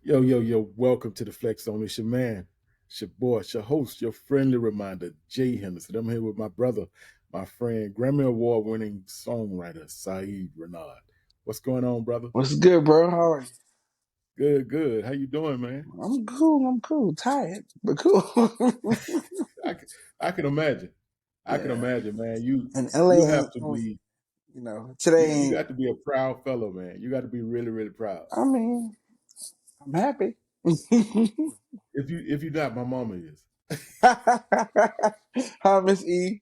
Yo, yo, yo, welcome to the Flex Zone. It's your man, it's your boy, it's your host, your friendly reminder, Jay Henderson. I'm here with my brother, my friend, Grammy Award winning songwriter, Saeed Renaud. What's going on, brother? What's good, bro? How are you? Good, good. How you doing, man? I'm cool. I'm cool. Tired, but cool. I can, I can imagine. I can Yeah. imagine, man. You And LA you have ain't, to be today you ain't. got to be a proud fellow, man. You got to be really, really proud. I mean, I'm happy. If you're not, my mama is. Hi, Miss E.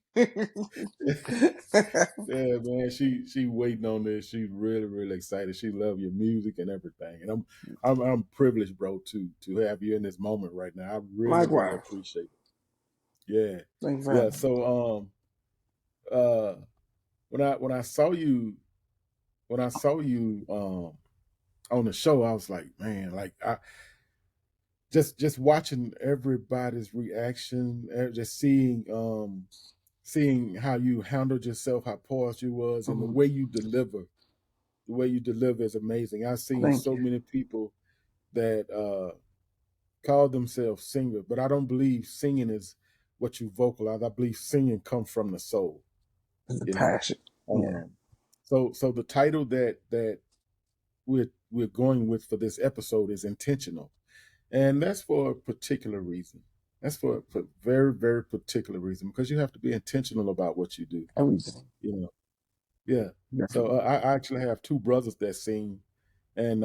Yeah, man, she waiting on this. She's really, really excited. She love your music and everything. And I'm privileged, bro, to have you in this moment right now. I really, really Likewise. appreciate it. Yeah. Thanks for Yeah. having me. So uh when I saw you on the show, I was like, man, like I just watching everybody's reaction, just seeing how you handled yourself, how poised you was, and the Mhm. way you deliver. The way you deliver is amazing. I've seen Thank so you. many people that call themselves singers, but I don't believe singing is what you vocalize. I believe singing comes from the soul. It's a You know. passion. Yeah. Um, so the title that we're going with for this episode is intentional, and that's for a particular reason. That's for a very, very particular reason, because you have to be intentional about what you do. Everything. You know. Yeah. So Definitely. I actually have two brothers that sing, and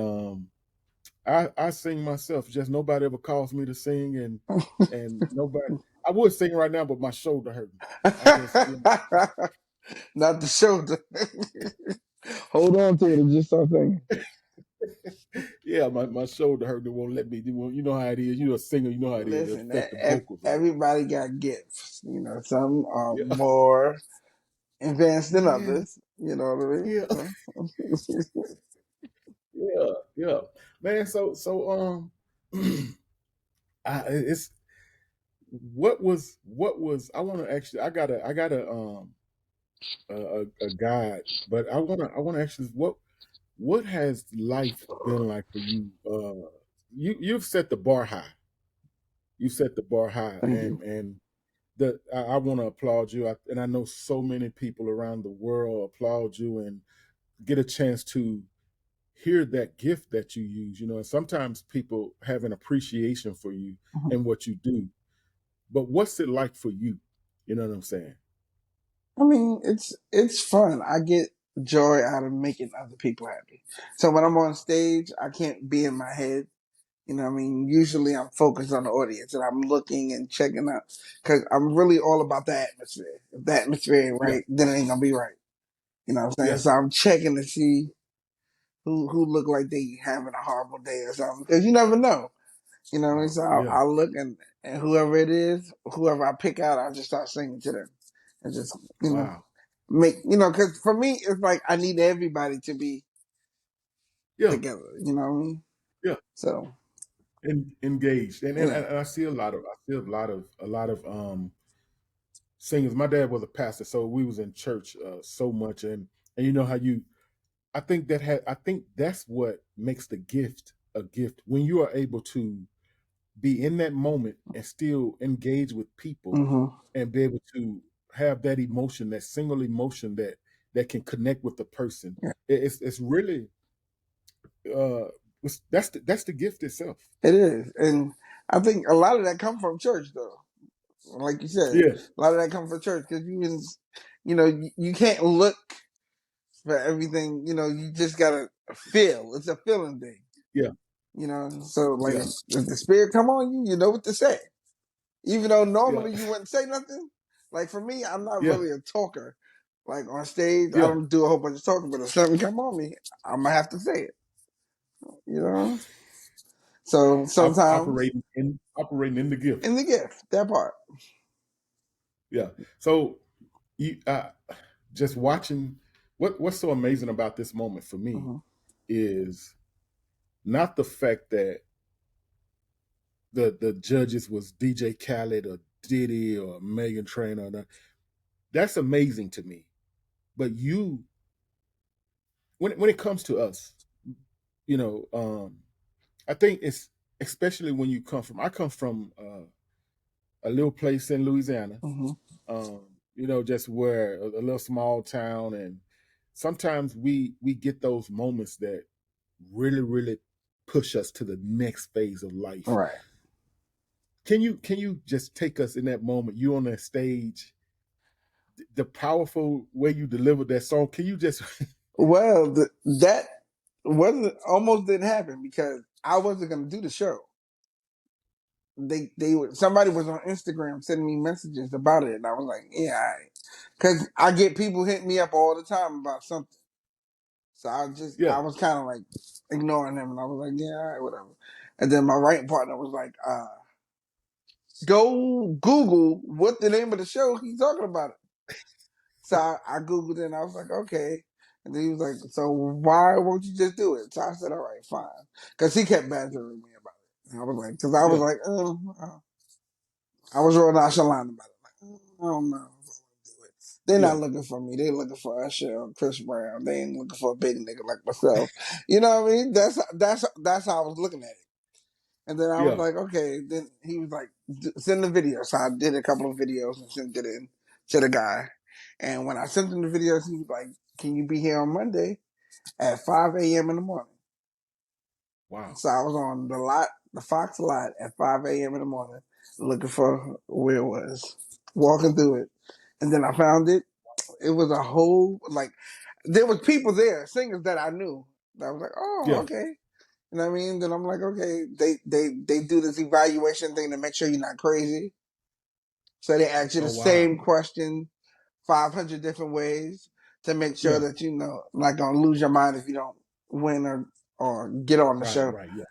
I sing myself. Just nobody ever calls me to sing, and nobody. I would sing right now, but my shoulder hurting. I just Not the shoulder. Hold on to it and just start thinking. yeah, my shoulder hurting. It won't let me. You know how it is. You're a singer. You know how it is. It Listen, affect the vocals, right? everybody got gifts. Some are Yeah, more advanced than man. others. You know what I mean? Yeah, yeah, yeah, man. So it's what was I want to actually I got a guide, but I want to actually what has life been like for you? You've set the bar high. You set the bar high, Thank you. and I want to applaud you. And I know so many people around the world applaud you and get a chance to hear that gift that you use. You know, and sometimes people have an appreciation for you Mhm. and what you do. But what's it like for you? You know what I'm saying? I mean, it's fun. I get joy out of making other people happy. So when I'm on stage, I can't be in my head. I mean, usually I'm focused on the audience and I'm looking and checking out because I'm really all about the atmosphere. If the atmosphere ain't Yeah, right, then it ain't gonna be right. You know what I'm saying? yeah. So I'm checking to see who look like they having a horrible day or something because you never know. You know what I mean? So Yeah. I'll look and whoever it is, whoever I pick out, I'll just start singing to them and just Wow. make because for me it's like I need everybody to be Yeah. together. You know what I mean? Yeah. So Engaged, yeah. and I see a lot of singers. My dad was a pastor, so we was in church so much, and you know how you. I think that's what makes the gift a gift when you are able to be in that moment and still engage with people Hmm. and be able to have that emotion, that single emotion that can connect with the person. Yeah, It's really uh that's the gift itself. it is, and I think a lot of that come from church though. Like you said, Yeah, a lot of that come from church because you can't look for everything. You just gotta feel. It's a feeling thing. yeah, So like yeah, if the spirit come on you, you know what to say. Even though yeah, normally you wouldn't say nothing. Like for me, I'm not yeah, really a talker. Like on stage, I yeah. don't do a whole bunch of talking, but if something come on me, I'm gonna have to say it. You know. So sometimes Operating in the gift. in the gift, that part. Yeah. So you just watching what's so amazing about this moment for me Hmm. is not the fact that the judges was DJ Khaled or Diddy or Megan Trainor. That's amazing to me. But when it comes to us, you know, I think it's especially when you come from. I come from a little place in Louisiana. Mm-hmm. Um, just where a little small town, and sometimes we get those moments that really push us to the next phase of life. Right. Can you just take us in that moment? You on that stage, the powerful way you delivered that song. Can you just Well, that wasn't almost didn't happen because I wasn't going to do the show. Somebody was on Instagram sending me messages about it, and I was like, yeah, because I get people hitting me up all the time about something. So I yeah, was kind of like ignoring him, and I was like, yeah, all right, whatever. And then my writing partner was like, go Google what the name of the show he's talking about it. So I Googled it and I was like, okay. And then he was like, so why won't you just do it? So I said, all right, fine. Because he kept badgering me about it. And I was like, because I was yeah, like, I was real nonchalant about it. Like, I don't know if I want to do it. They're yeah, not looking for me. They're looking for Usher or Chris Brown. They ain't looking for a big nigga like myself. You know what I mean? That's how I was looking at it. And then I was yeah. like, okay. Then he was like, send the video. So I did a couple of videos and sent it in to the guy. And when I sent him the videos, he was like, can you be here on Monday at 5 a.m. in the morning? Wow. So I was on the Fox lot at 5 a.m. in the morning looking for where it was, walking through it. And then I found it. It was a whole, like, there was people there, singers that I knew. I was like, oh, Yeah. okay. You know what I mean? Then I'm like, okay, they do this evaluation thing to make sure you're not crazy. So they ask you the Oh wow. same question 500 different ways to make sure Yeah. that you know not gonna lose your mind if you don't win or get on the Right. show. Right. Yeah.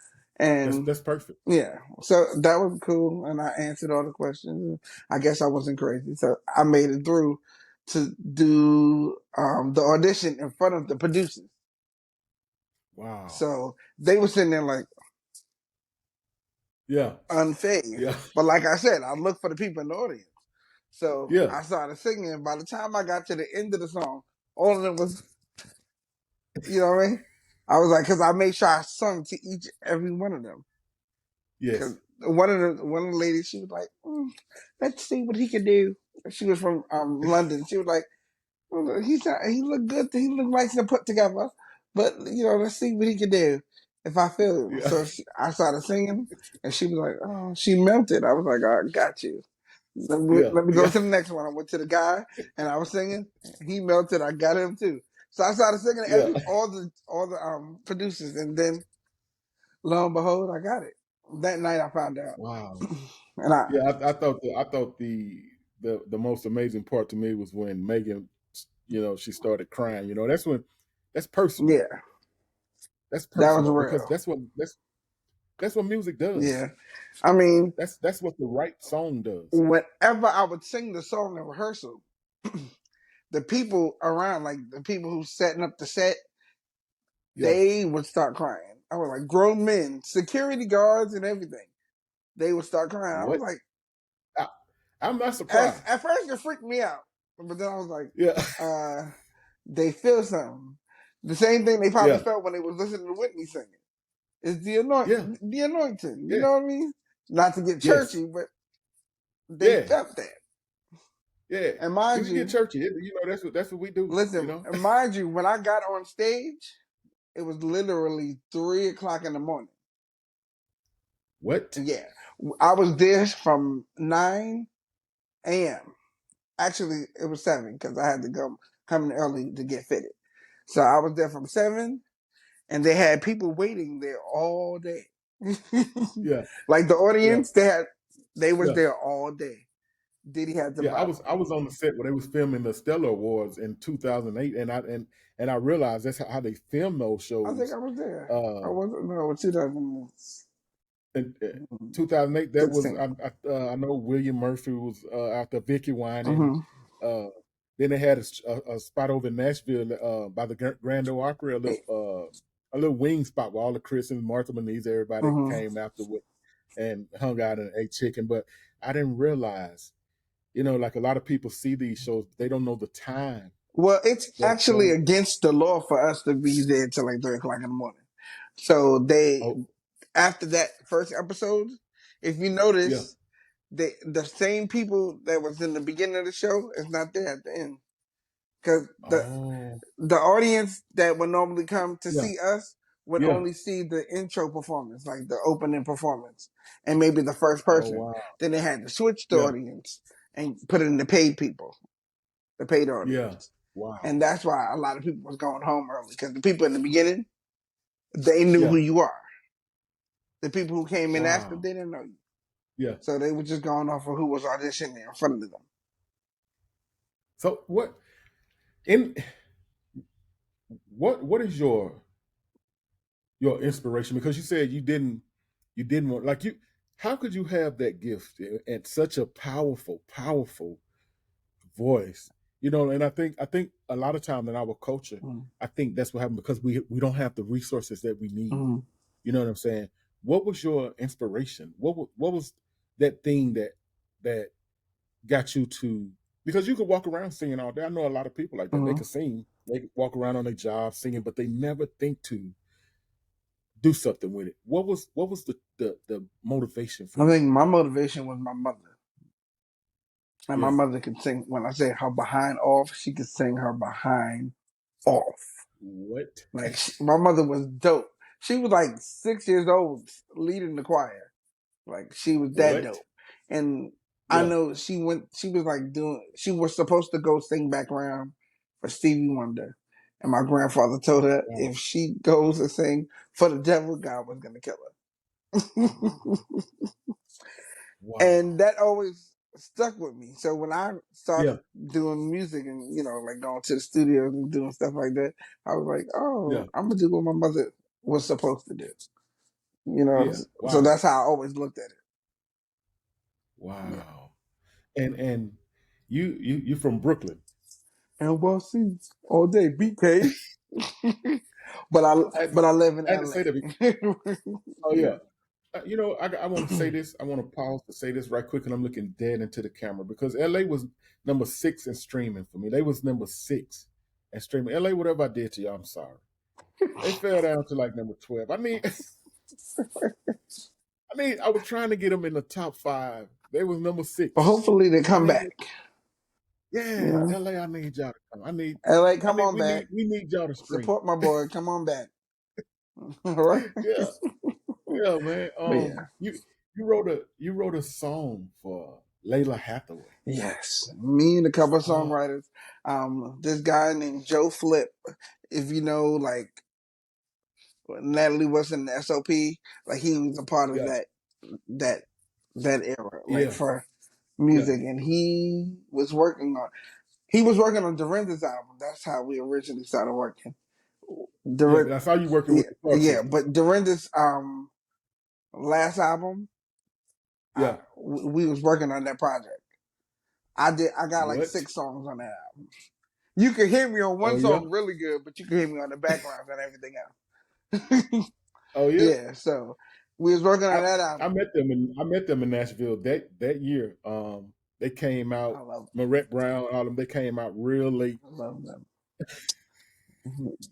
That's And that's perfect. yeah, so that was cool, and I answered all the questions. I guess I wasn't crazy, so I made it through to do the audition in front of the producers. Wow. So they were sitting there like Yeah. unfazed. Yeah. But like I said, I looked for the people in the audience. So Yeah. I started singing. By the time I got to the end of the song, all of them was, you know what I mean? I was like, because I made sure I sung to each every one of them. Because Yes. one of the ladies, she was like, let's see what he can do. She was from London. She was like, he looked good. He looked nice and put together. But let's see what he can do if I feel him. Yeah. So I started singing, and she was like, "Oh," she melted. I was like, "I got you." Yeah. Let me go Yeah. to the next one. I went to the guy, and I was singing. He melted. I got him too. So I started singing Yeah. all the producers, and then lo and behold, I got it. That night, I found out, Wow. and I Yeah. I thought the most amazing part to me was when Megan, she started crying. That's personal. yeah, That's that was personal because real. that's what music does. Yeah, I mean, That's what the right song does. whenever I would sing the song in rehearsal, the people around, like the people who setting up the set, Yeah. they would start crying. I was like grown men, security guards, and everything. They would start crying. I was What? like, I, I'm not surprised. at first it freaked me out, but then I was like, Yeah. uh, they feel something. The same thing they probably Yeah. felt when they was listening to Whitney singing. It's Yeah. the anointing. You Yeah. know what I mean? Not to get Yes. churchy, but they Yeah. felt that. Yeah. And We mind can get you, churchy. That's what we do. listen, and mind you, when I got on stage, it was literally 3 o'clock in the morning. What? Yeah, I was there from 9 a.m. Actually, it was 7 because I had to come in early to get fitted. So I was there from 7, and they had people waiting there all day. Yeah. Like the Yeah. audience, they was Yeah. there all day. Diddy had the Yeah. I was Bible. I was on the set where they was filming the Stellar Awards in 2008, and I realized that's how they film those I think shows. I was there. I Uh, wasn't. No, 2016. in 2008, that was I know William Murphy was out there, Vicky Whining. Mm-hmm. Uh, then they had a spot over in Nashville by the Grand Ole Opry, a little wing spot where all the Chris and Martha Moniz, everybody Mm-hmm. came afterward and hung out and ate chicken. But I didn't realize, like a lot of people see these shows, but they don't know the time Well, it's that actually shows. against the law for us to be there till like 3 o'clock in the morning. So Oh, after that first episode, if you Yeah. notice, the same people that was in the beginning of the show is not there at the end, because Oh. the audience that would normally come to Yeah. see us would Yeah. only see the intro performance, like the opening performance, and maybe the first Oh person. wow. Then they had to switch the Yeah. audience and put it in the paid people, the paid Yeah. audience. Wow. And that's why a lot of people was going home early, because the people in the beginning, they knew who Yeah. you are. The people who came in after, Wow. they didn't know you. Yeah. So they were just going off of who was auditioning in front of them. So in what is your inspiration? Because you said you didn't want, like, you, how could you have that gift and such a powerful voice? And I think a lot of time in our culture, Mm-hmm. I think that's what happened, because we don't have the resources that we need. Mm-hmm. You know what I'm saying? What was your inspiration? What was that thing that got you to, because you could walk around singing all day. I know a lot of people like that. They Mm-hmm. could sing, they could walk around on their job singing, but they never think to do something with it. What was the motivation for I you? think my motivation was my mother. And my Yeah. mother could sing. When I say her behind off, she could sing her behind off. What? Like my mother was dope. She was like 6 years old, leading the choir. Like she was that What? dope. And I Yeah. know she went. She was like doing. She was supposed to go sing background for Stevie Wonder. And my grandfather told her Wow. if she goes and sing for the devil, God was gonna kill her. And Wow. that always stuck with me. So when I Yeah. started doing music and like going to the studio and doing stuff like that, I was like, Yeah. oh, I'm gonna do what my mother was supposed to do. Yeah. So Wow. that's how I always looked at it. Yeah. Wow. And you from Brooklyn. NYC all day, BK. but I I had to, but I live in I had to say that. LA. Oh Yeah. yeah. I want to say this. I want to pause to say this right quick, and I'm looking dead into the camera, because LA was number 6 in streaming for me. They was number 6 in streaming. LA, whatever I did to y'all, I'm sorry. They fell down to like number 12. I mean, I was trying to get them in the top 5. They was number But 6. hopefully they I come need, back. You yeah, know, LA. I need y'all to come. LA, come on back. We need y'all to stream. Support my boy. Come on back. All right. Yeah, yeah, man. But yeah. You wrote a song for Layla Hathaway. Yes, me and a couple of Oh, songwriters. This guy named Joe Flip. If you know, like Natalie was in the SOP, like he was a part of yeah, that that era, like yeah, for yeah, music, and he was working on Dorinda's album. That's how we originally started working. yeah. Dorinda, I saw you working yeah, with the Clark yeah, sisters. but Dorinda's last album, Yeah. we was working on that project. I got like What? 6 songs on that album. You can hear me on Oh one yeah. song really good, but you can hear me on the background and everything else. Oh yeah. Yeah, so we was working I on that I album. met them in Nashville that year. They came I out, love them. Marette Brown, all them. They came out real late. I love them.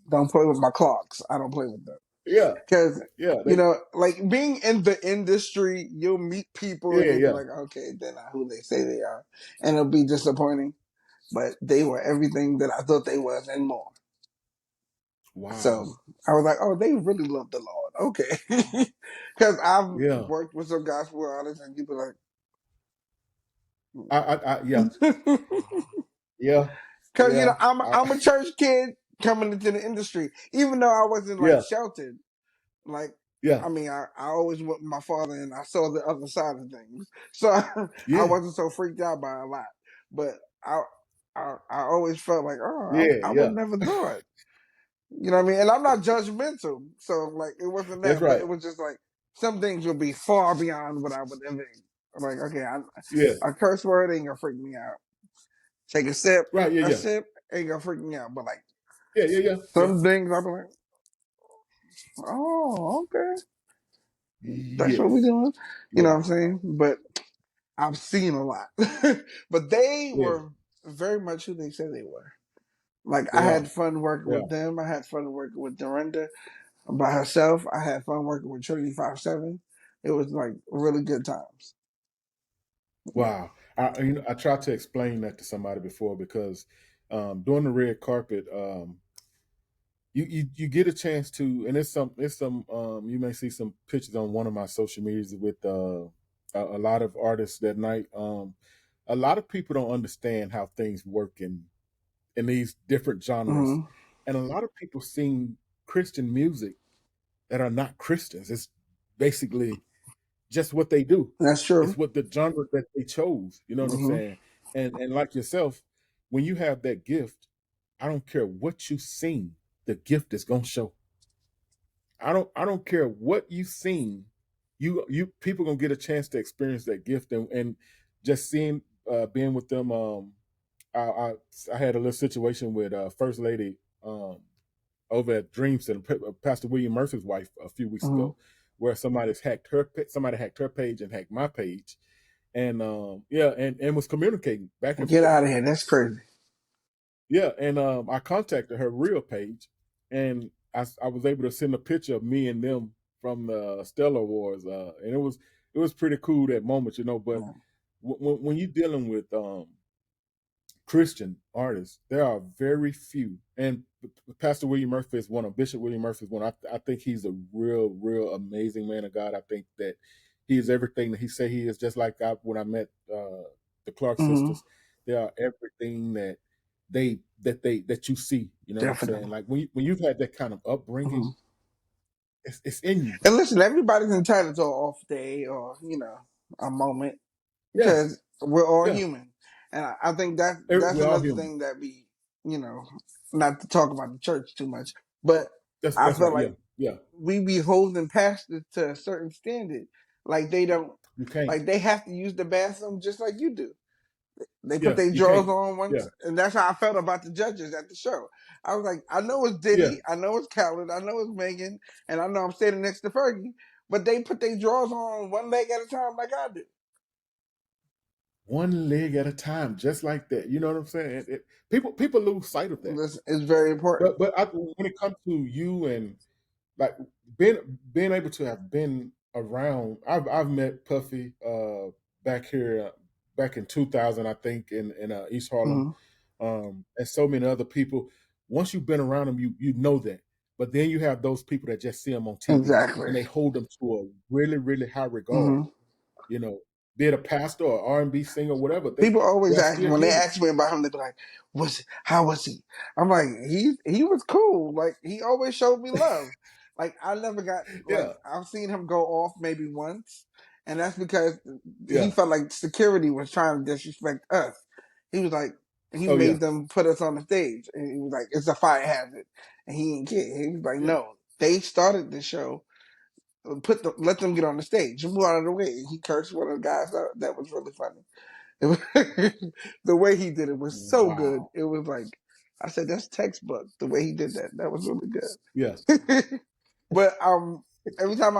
Don't play with my clocks. I don't play with them. Yeah, Because, yeah. They like being in the industry, you'll meet people and yeah they be yeah. like, okay, they're not who they say they are. And it'll be disappointing. But they were everything that I thought they was and more. Wow. So I was like, oh, they really love the Lord. Okay. Because I've Yeah. worked with some gospel artists and you be Yeah like, yeah because yeah. I'm a church kid coming into the industry, even though I wasn't like Yeah sheltered. Like yeah I mean, I always went with my father, and I saw the other side of things, so I yeah wasn't so freaked out by a lot. But I I always felt like, oh, yeah I would yeah. never do it. You know what I mean? And I'm not judgmental, so like it wasn't That's that, but right. it was just like some things would be far beyond what I would ever. Like okay, Yeah. a curse word ain't gonna freak me out. Take Right. Yeah. a Yeah. sip ain't gonna freak me out. But like Yeah. Yeah. Yeah. Yeah. some things, I'm like, oh, okay, that's what we Yes. doing. You know Yeah. what I'm saying? But I've seen a lot. But they Yeah. were very much who they said they were. Like I Yeah. had fun working Yeah. with them. I had fun working with Dorinda. by herself. I had fun working with Trinity 57. It was like really good times. Yeah. Wow. I tried to explain that to somebody before because during the red carpet, you get a chance to, and it's some you may see some pictures on one of my social medias with a lot of artists that night. A lot of people don't understand how things work in these different genres, Hmm. and a lot of people sing Christian music that are not Christians. It's basically just what they do. That's It's true. what the genre that they chose. You know what I'm Hmm. saying? And like yourself, when you have that gift, I don't care what you sing, the gift is gonna show. I don't care what you sing, you people gonna get a chance to experience that gift and just seeing being with them. I, I I had a little situation with First Lady um over at Dream Center, Pastor William Murphy's wife a few weeks Hmm. ago, where somebody hacked her page and hacked my page, and yeah, and was communicating back and Get forth. out of here. That's crazy. Yeah, and I contacted her real page, and I was able to send a picture of me and them from the Stellar Wars, and it was pretty cool that moment, you know. But Yeah. when you're dealing with Christian artists, there are very few. And Pastor William Murphy is one of Bishop William Murphy is one. I think he's a real amazing man of God. I think that he is everything that he say he is. Just like when I met the Clark Hmm. sisters, they are everything that you see. You know what I'm saying? Definitely. Like when you've had that kind of upbringing, Hmm. it's in you. And listen, everybody's entitled to an off day or a moment Yeah, because we're all yeah. human, and I think that's We're all another human. thing that we, you know, not to talk about the church too much, but I That's feel right. Yeah, like yeah. we be holding pastors to a certain standard, like they don't, You can't. like they have to use the bathroom just like you do. They put Yeah, their you drawers can't. on once, Yeah, and that's how I felt about the judges at the show. I was like, I know it's yeah. Diddy, I know it's Khaled, I know it's Megan, and I know I'm standing next to Fergie, but they put their drawers on one leg at a time, like I do. One leg at a time, just like that. You know what I'm saying? People lose sight of that. This is very important. But when it comes to you and like being being able to have been around, I've met Puffy back here back in 2000, I think, in East Harlem, Hmm. and so many other people. Once you've been around them, you know that. But then you have those people that just see them on TV Exactly. and they hold them to a really high regard. Hmm. You know, be it a pastor or R&B singer, whatever, People always they're ask still when they human. ask me about him, they be like, how was he?" I'm like, he was cool. Like he always showed me love. Like I never got Yeah, like I've seen him go off maybe once, and that's because he yeah. felt like security was trying to disrespect us. He was like he Oh yeah, made them put us on the stage, and he was like, "It's a fire hazard," and he didn't care. He was like, yeah, "No, they started the show. Let them get on the stage. Move out of the way." He cursed one of the guys out. That was really funny. The way he did it was so good. wow. It was like I said, that's textbook. The way he did that, that was really Yeah, good. But every time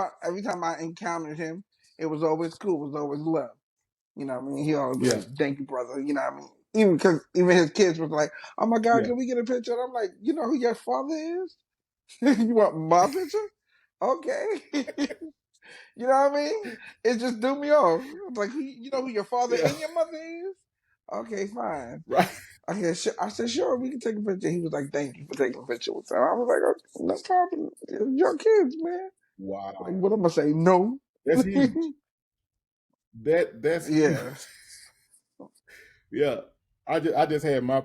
I encountered him, it was always cool. It was always love. You know what I mean? He always be yeah, like, "Thank you, brother." You know what I mean? Even because even his kids was like, "Oh my God, yeah, can we get a picture?" And I'm like, "You know who your father is? You want my picture? Okay." You know what I mean? It just threw me off. Like, you know who your father yeah. and your mother is? Okay, fine. Right. Okay, I said, sure, we can take a picture. He was like, thank you for taking a picture with them. I was like, okay, no problem. It's your kids, man. Like, Wow. what am I say? No. That's huge. That's huge. Yeah. Yeah. I just had my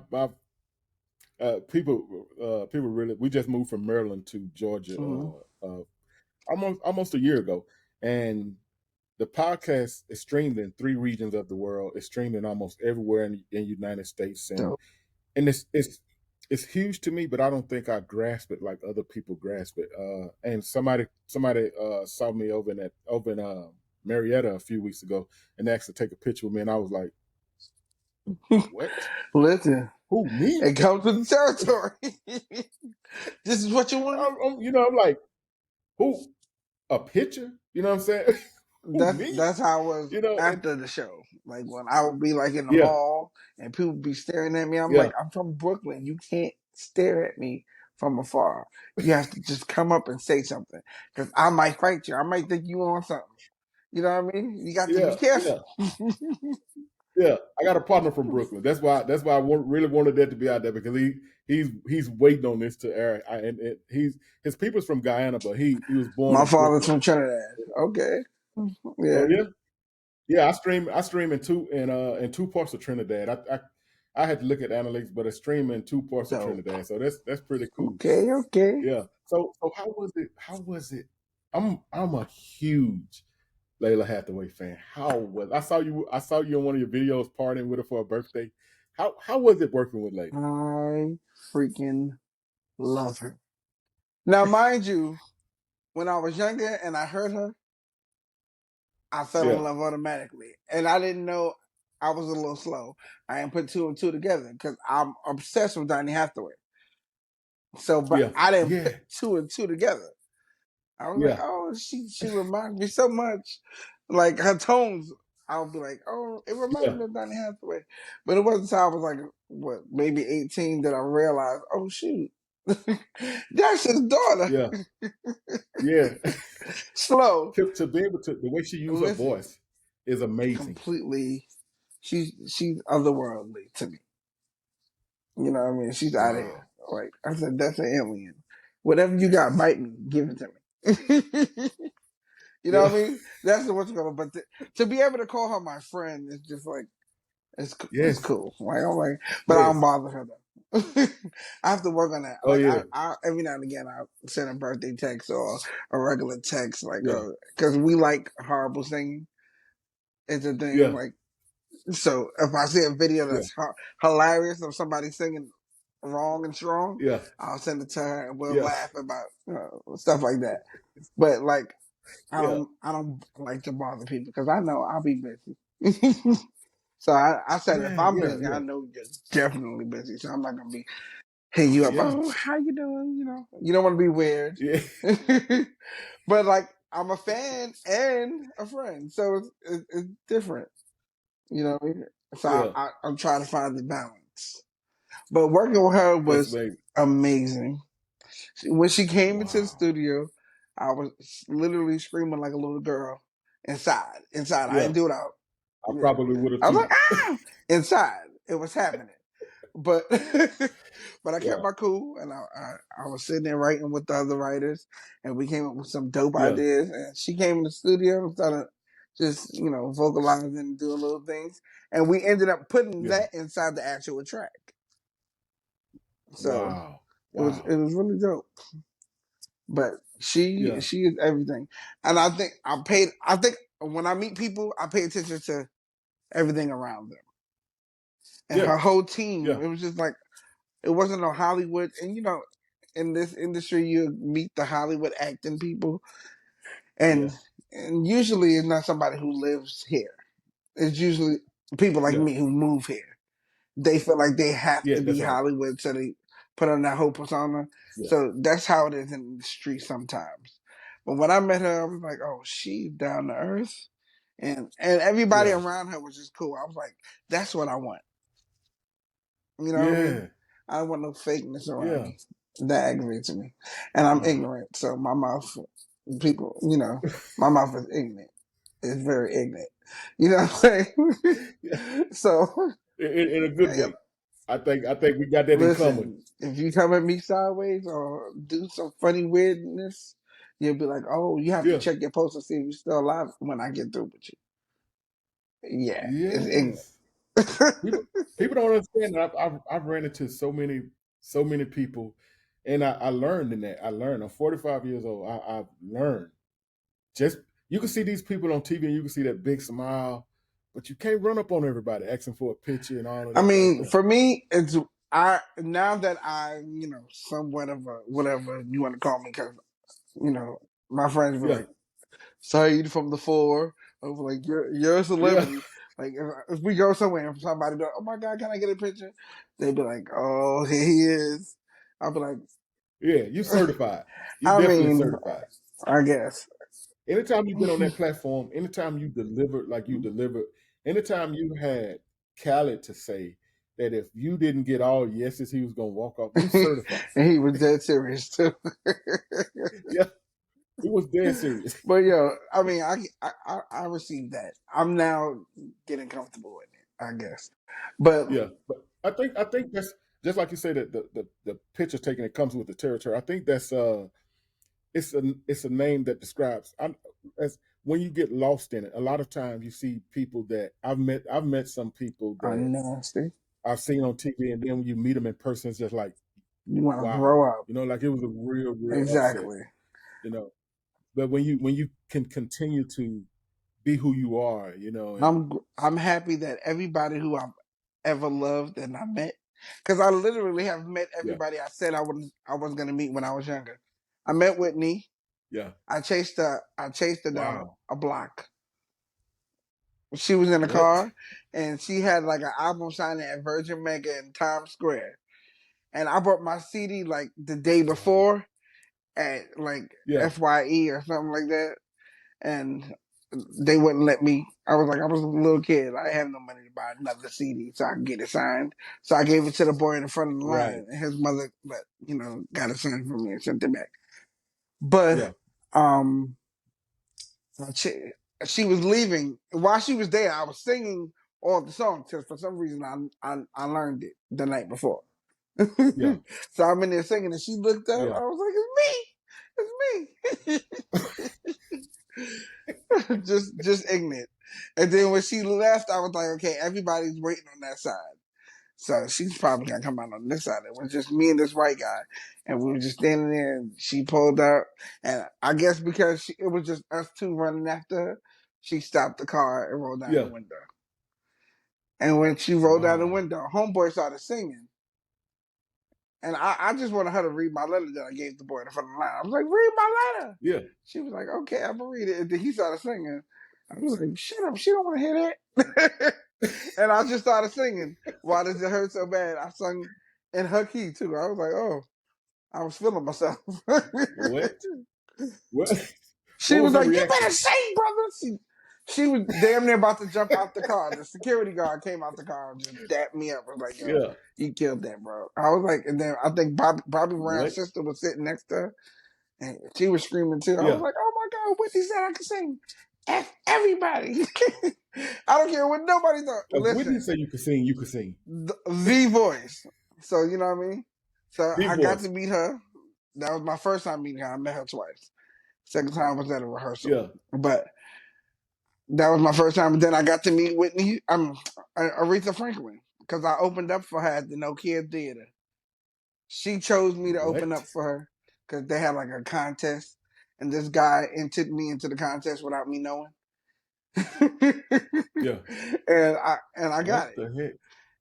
people really. We just moved from Maryland to Georgia Hmm. almost a year ago, and the podcast is streamed in 3 regions of the world. It's streamed in almost everywhere in the United States, and So, it's huge to me, but I don't think I grasp it like other people grasp it. And somebody saw me over in Marietta a few weeks ago and asked to take a picture with me, and I was like, "What? listen, Who me?" it comes with the territory. This is what you want? I'm like, "Who? A picture?" You know what I'm saying? Who me? That's how I was You know? And after the show. Like when I would be like in the yeah, mall and people would be staring at me, I'm yeah, like, I'm from Brooklyn. You can't stare at me from afar. You have to just come up and say something because I might fight you. I might think you on something. You know what I mean? You got to be Yeah, yeah, careful. yeah. I got a partner from Brooklyn. That's why really wanted that to be out there because he's waiting on this to air. And his people's from Guyana, but he was born My in father's Brooklyn. from Trinidad. Okay. Oh Yeah. yeah, yeah. I stream in two parts of Trinidad. I had to look at analytics, but I stream in two parts of Dope. Trinidad, so that's pretty cool. Okay. Okay. Yeah. So how was it? How was it? I'm a huge Layla Hathaway fan. How was I saw you in one of your videos partying with her for her birthday. How was it working with Layla? I freaking love her. Now, mind you, when I was younger and I heard her, I fell in Yeah, love automatically. And I didn't know I was a little slow. I didn't put two and two together because I'm obsessed with Donny Hathaway. So, but yeah, I didn't put yeah, two and two together. I was like, yeah, oh, she reminds me so much. Like her tones, I'll be like, oh, it reminds yeah, me of Donny Hathaway. But it wasn't until I was like, what, maybe 18 that I realized, oh shoot, that's his daughter. yeah, yeah. Slow. To be able to the way she used her Listen, voice is amazing. completely. She's otherworldly to me. You know what I mean? She's out of here. Wow. Like I said, that's an alien. Whatever you got, bite me. Give it to me. You know Yeah. what I mean? That's the what's going on. But to be able to call her my friend is just like it's Yes. cool. Like I'm like, but I don't Yes. bother her though. I have to work on that. Oh Like yeah. I every now and again I send a birthday text or a regular text, like Yeah. because we like horrible singing. It's a thing. Yeah. Like so, if I see a video Yeah. that's hilarious of somebody singing wrong and strong, Yeah. I'll send it to her and we'll Yeah. laugh about stuff like that. But like Yeah. I don't like to bother people because I know I'll be busy. So I said if Yeah. I'm Yeah. busy, I Yeah. know you're definitely busy. So I'm not gonna be hitting you up. Yeah. Oh, how you doing? You know, you don't want to be weird. Yeah. But like I'm a fan and a friend, so it's different. You know, what I mean? So Yeah. I'm trying to find the balance. But working with her That's was amazing. amazing. When she came into the Wow. studio, I was literally screaming like a little girl inside. Inside, I Yeah. didn't do it out. I Yeah. probably would have I was too. like, ah! Inside, it was happening. But but I kept Yeah. my cool, and I was sitting there writing with the other writers, and we came up with some dope Yeah. ideas. And she came in the studio and started just vocalizing and doing little things, and we ended up putting Yeah. that inside the actual track. So Wow. it Wow. was really dope. But Yeah. she is everything, and I think when I meet people, I pay attention to everything around them, and Yeah. her whole team. Yeah. It was just like it wasn't no Hollywood, and in this industry, you meet the Hollywood acting people, Yeah. and usually it's not somebody who lives here. It's usually people like Yeah. me who move here. They feel like they have Yeah. to be That's right. Hollywood, so they put on that whole persona. Yeah. So that's how it is in the street sometimes. But when I met her, I was like, oh, she's down to earth, and everybody Yeah. around her was just cool. I was like, that's what I want. You know what I mean? Yeah. I don't want no fakeness around Yeah. me. That aggravates me. And I'm Wow. ignorant, so my mouth, people, my mouth is ignorant. It's very ignorant. You know what I'm Yeah. saying? So, In a good way. I think we got that in common. listen, if you come at me sideways or do some funny weirdness, you'll be like, oh, you have to Yeah. check your post and see if you're still alive when I get through with you. Yeah, it's ignorant. Yes. People people don't understand that I've ran into so many people, and I learned in that. I learned. I'm 45 years old. I've learned. Just you can see these people on TV and you can see that big smile, but you can't run up on everybody asking for a picture and all of I that right mean, there. for me, it's I now that I'm somewhat of a whatever you want to call me, because you know my friends were Yeah. like Saeed from the Four. I was like, you're a Yeah. celebrity. Like if we go somewhere and somebody be like, oh my god, can I get a picture? They'd be like, oh, here he is. I'll be like, Yeah. You certified. You I definitely mean, certified. I guess. Anytime you've been on that platform, anytime you delivered like you delivered, anytime you had Khaled to say, that if you didn't get all yeses, he was gonna walk off. He was certified. And he was dead serious too. Yeah, he was dead serious. But yo, I mean, I received that. I'm now getting comfortable with it, I guess. But Yeah, but I think that's just like you say that the picture taking it comes with the territory. I think that's it's a name that describes as when you get lost in it. A lot of times you see people that I've met some people I'm that nasty. I've seen on TV, and then when you meet them in person, it's just like, You want to wow, grow up. like it was a real upset, Exactly. you know. But when you can continue to be who you are, and I'm happy that everybody who I've ever loved and I met, because I literally have met yeah, everybody I said I was gonna meet when I was younger. I met Whitney. yeah, I chased her down wow, a block. She was in a what, car and she had like an album signing at Virgin Mega in Times Square. And I bought my CD like the day wow, before at like yeah, FYE or something like that. And they wouldn't let me. I was a little kid. I didn't have no money to buy another CD so I could get it signed. So I gave it to the boy in the front of the right, line. And his mother, got it signed for me and sent it back. But yeah, um, she, she was leaving. While she was there, I was singing all the songs because for some reason I learned it the night before. yeah, So I'm in there singing, and she looked up. yeah, I was like, "It's me, it's me." Just ignorant. And then when she left, I was like, "Okay, everybody's waiting on that side." So she's probably gonna come out on this side. It was just me and this white guy, and we were just standing there. And she pulled up, and I guess because it was just us two running after her, she stopped the car and rolled down the yeah, window. And when she rolled down the wow, window, homeboy started singing. And I just wanted her to read my letter that I gave the boy in front of the line. I was like, read my letter. yeah, She was like, okay, I'm gonna read it. And then he started singing. I was like, shut up, she don't want to hear that. And I just started singing. Why does it hurt so bad? I sung in her key too. I was like, oh, I was feeling myself. what, what, She what was was her like, "You better reaction? sing, brother." She was damn near about to jump out the car. The security guard came out the car and just dapped me up. I was like, "Yo, Yeah, you killed that, bro." I was like, and then I think Bobby Brown's what, sister was sitting next to her, and she was screaming too. I was yeah, like, "Oh my god, Whitney said I could sing." F everybody. I don't care what nobody thought. because Whitney Listen, said you could sing, you could sing. the voice. So you know what I mean. So Deep I got to voice. meet her. That was my first time meeting her. I met her twice. Second time was at a rehearsal, Yeah, but that was my first time. And then I got to meet Whitney, Aretha Franklin, because I opened up for her at the Nokia Theater. She chose me to open what? up for her because they had like a contest, and this guy entered me into the contest without me knowing. and Yeah, I got what it. the heck?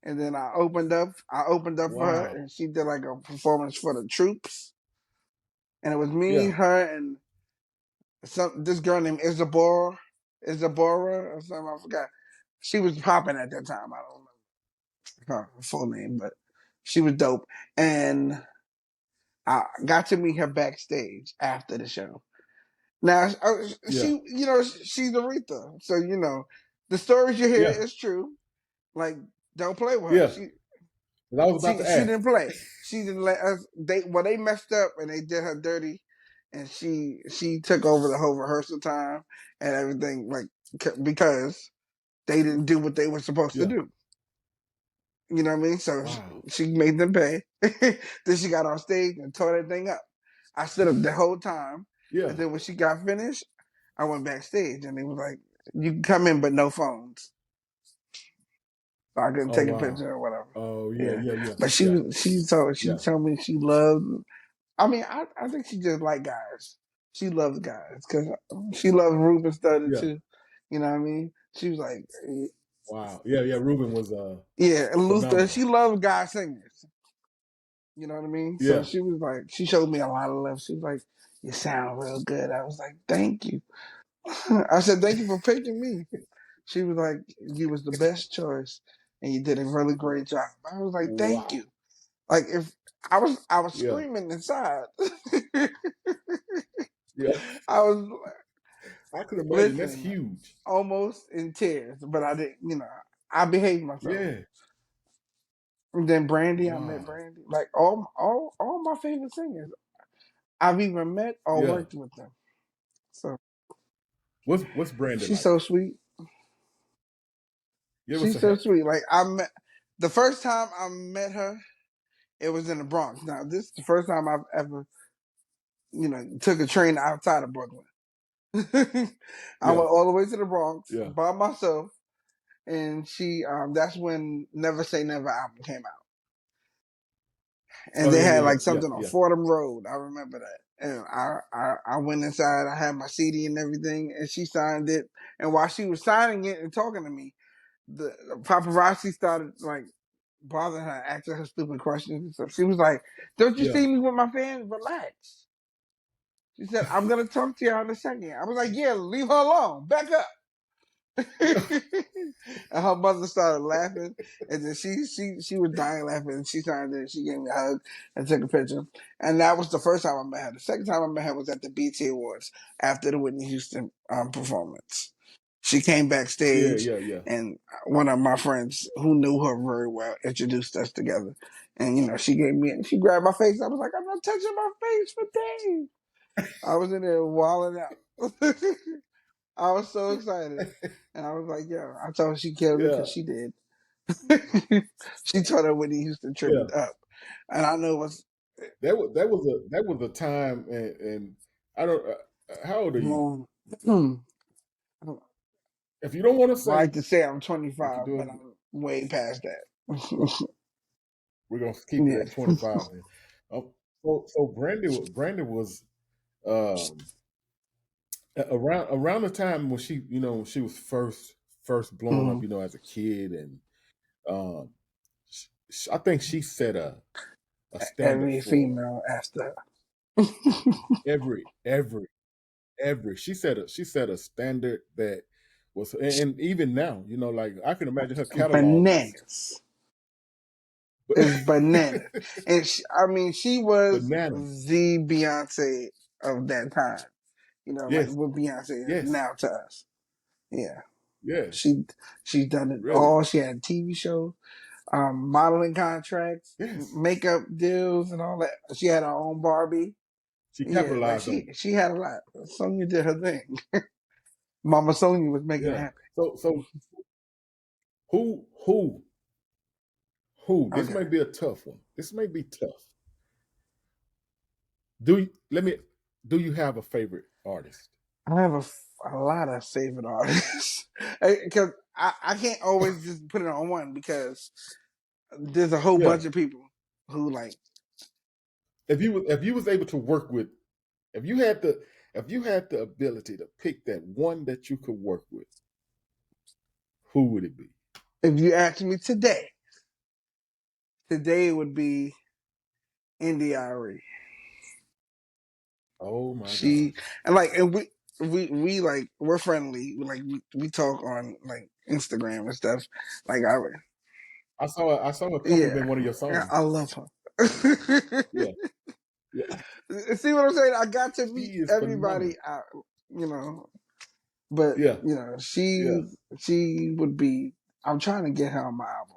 And then I opened up. I opened up for her, Wow. and she did like a performance for the troops. And it was me, Yeah, her, and this girl named Isabora or something. I forgot. She was popping at that time. I don't remember her full name, but she was dope. And I got to meet her backstage after the show. Now yeah, she's Aretha, so the stories you hear yeah, is true. Like, don't play with her. yeah. She And I was about she to she ask. didn't play. She didn't let us. They messed up and they did her dirty, and she took over the whole rehearsal time and everything, like because they didn't do what they were supposed to Yeah. do. You know what I mean? So Wow. she made them pay. Then she got on stage and tore that thing up. I stood up the whole time, Yeah. and then when she got finished, I went backstage, and they was like, "You can come in, but no phones." So I couldn't Oh take a wow. picture or whatever. Oh yeah, Yeah, yeah, yeah, but yeah, she yeah, told me she loved. I mean, I think she just like guys. She loves guys because she loves Ruben Studdard yeah. too. You know what I mean? She was like, Wow. Yeah, yeah. Ruben was yeah, and Luther. phenomenal. She loved guy singers. You know what I mean? So Yeah. she was like, she showed me a lot of love. She was like, "You sound real good." I was like, "Thank you." I said, "Thank you for picking me." She was like, "You was the best choice, and you did a really great job." I was like, "Thank Wow. you." Like if I was Yeah. screaming inside. Yeah. I was I could imagine that's listen, huge. almost in tears, but I didn't. I behaved myself. Yeah. And then Brandy, I met Wow. Brandy. Like all my favorite singers, I've either met or Yeah. worked with them. So What's Brandy she's like? so sweet. You ever She's say, so sweet. Like I met the first time I met her, it was in the Bronx. Now this is the first time I've ever, took a train outside of Brooklyn. I yeah, went all the way to the Bronx yeah. by myself, and that's when Never Say Never album came out, and Oh they yeah, had yeah, like yeah, something on yeah, Fordham Road. I remember that. And I went inside. I had my CD and everything, and she signed it. And while she was signing it and talking to me, the paparazzi started like bothering her, asking her stupid questions and stuff. She was like, "Don't you yeah, see me with my fans? Relax." She said, "I'm gonna talk to you in a second." I was like, "Yeah, leave her alone. Back up." yeah. And her mother started laughing, and then she was dying laughing. And she signed it. She gave me a hug and took a picture. And that was the first time I met her. The second time I met her was at the BT Awards after the Whitney Houston performance. She came Yeah, backstage, yeah, yeah. and one of my friends who knew her very well introduced us together. And she grabbed my face. I was like, "I'm not touching my face for days." I was in there wilding out. I was so excited. And I was like, "Yo," I told her she killed me Yeah, because she did. She told her Whitney Houston yeah. tribute up. And I know it was, That was a time, and I don't. How old are you? um, I don't If you don't want to say, like to say I'm we can 25, do but it. I'm way past that. We're gonna keep it Yeah. at 25. Then. So Brandy was um, around the time when she was first blowing up, Mhm. as a kid, and um, I think she set a standard Every for female asked her. every she set a standard that was, and even now, like I can imagine her catalog is Bananas. It's bananas. And she was bananas. the Beyonce of that time. Like Yes, what Beyonce is yes, now to us. Yeah. yes, She's done it really, all. She had TV shows, modeling contracts, yes. makeup deals, and all that. She had her own Barbie. She Yeah, like capitalized on she it. she had a lot. Sonya did her thing. Mama Sonya was making it Yeah. happen. So who? This Okay, may be a tough one. This may be tough. Do you have a favorite artist? I have a lot of favorite artists because I can't always just put it on one because there's a whole Yeah. bunch of people who like. If you was able to work with, if you had the ability to pick that one that you could work with, who would it be? If you ask me today it would be India.Arie. Oh my She gosh. and we like we're friendly. We talk on like Instagram and stuff. Like I saw her yeah, compliment one of your I songs. love her. Yeah. Yeah. See what I'm saying? I got to She meet is phenomenal. everybody. You know, but Yeah. Yeah. she would be. I'm trying to get her on my album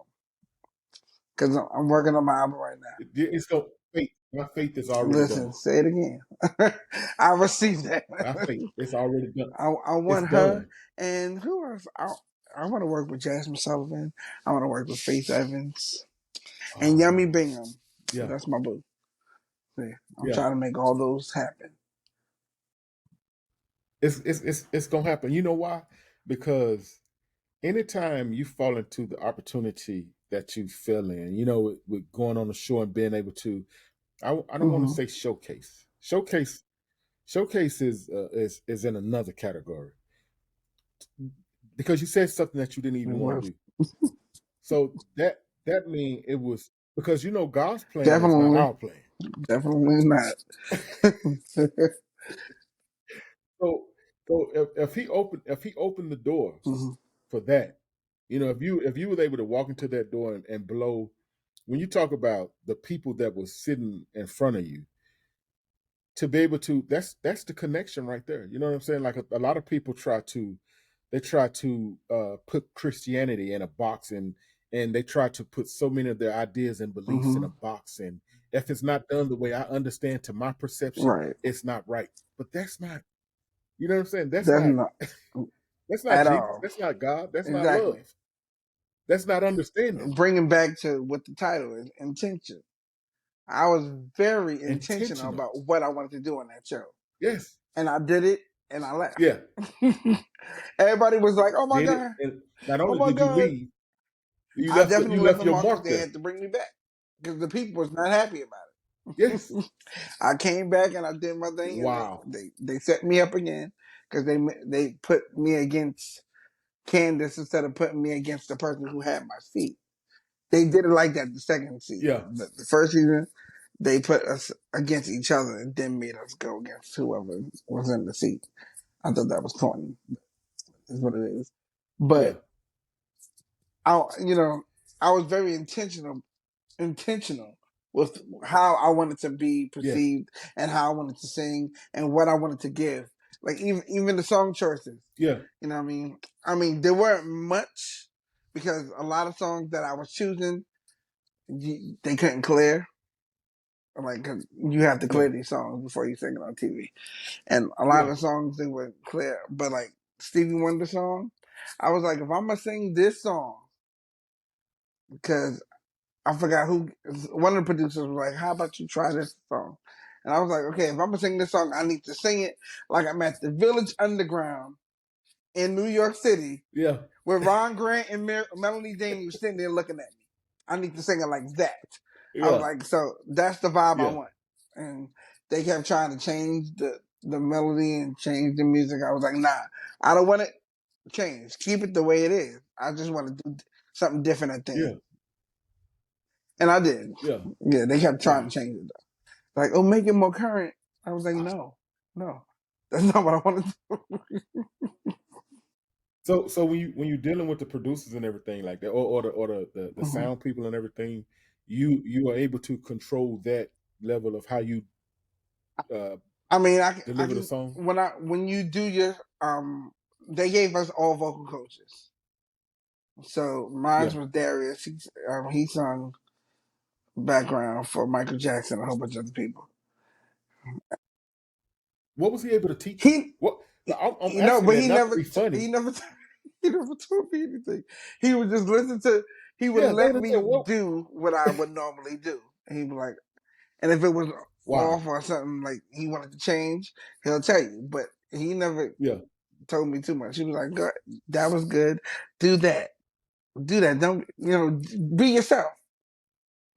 because I'm working on my album right now. It's go faith. My faith is already Listen, done. say it again. I received that. My faith. It's already done. I It's want her done. and who else? I want to work with Jasmine Sullivan. I want to work with Faith Evans and Yummy Oh, Bingham. yeah. That's my boo. See, I'm Yeah. trying to make all those happen. It's gonna happen. You know why? Because anytime you fall into the opportunity that you fell in, with going on the show and being able to, I don't want to Mm-hmm. say showcase. Showcase is in another category because you said something that you didn't It even want was to do. So that means it was because God's plan is not definitely, our plan. definitely not. So if he opened the doors hmm for that, if you was able to walk into that door and blow, when you talk about the people that was sitting in front of you, to be able to, that's the connection right there. You know what I'm saying? Like a lot of people try to put Christianity in a box, and they try to put so many of their ideas and beliefs in a Hmm. box. And if it's not done the way I understand to my perception, Right. it's not right. But that's not, you know what I'm saying? That's That's not not that's not at Jesus. all. That's not God. That's not Exactly. love. That's not understanding. Bringing back to what the title is, intention. I was very intentional Intentional. about what I wanted to do on that show, Yes. and I did it, and I left. Yeah. Everybody was like, "Oh my Did it. god, And not oh only my did you god." leave, you I left definitely you left left a your mark because mark they there. had to bring me back because the people was not happy about Yes. it. I came back and I did my thing, and Wow. they set me up again because they put me against Candace instead of putting me against the person who had my seat. They did it like that the second Yeah. season. The first season, they put us against each other and then made us go against whoever was in the seat. I thought that was corny. Is what it is. Yeah. But you know, I was very intentional with how I wanted to be Yes. perceived and how I wanted to sing and what I wanted to give. Like even the song choices. Yeah. You know what I mean? I mean, there weren't much because a lot of songs that I was choosing, they couldn't clear. Like, 'cause you have to Yeah. clear these songs before you sing it on TV. And a lot Yeah. of the songs, they were clear. But like Stevie Wonder song, I was like, if I'm going to sing this song, because I forgot who, one of the producers was like, how about you try this song? And I was like, okay, if I'm going to sing this song, I need to sing it like I'm at the Village Underground in New York City Yeah. with Ron Grant and Melanie Daniels sitting there looking at me. I need to sing it like that. I was Yeah. like, so that's the vibe I Yeah. want. And they kept trying to change the melody and change the music. I was like, nah, I don't want it changed. Keep it the way it is. I just want to do something different at the Yeah. end. And I did. Yeah. Yeah, they kept trying to Wow. change it though. Like, oh, make it more current. I was like, no, no. That's not what I want to do. So when you're dealing with the producers and everything like that, or the Mhm. sound people and everything, you are able to control that level of how you uh, I mean, I deliver the can song. when you do your they gave us all vocal coaches. So mine Yeah. was Darius. He sung background for Michael Jackson and a whole bunch of other people. What was he able to teach you? He, What I'm you know, asking but that not to be funny. he never he never told me anything. He would just listen to. He would Yeah, that let was it. me What? do what I would normally do, and he'd be like, and if it was Wow. off or something like he wanted to change, he'll tell you. But he never Yeah. told me too much. He was like, "Good, that was good. Do that. Do that. Don't be yourself."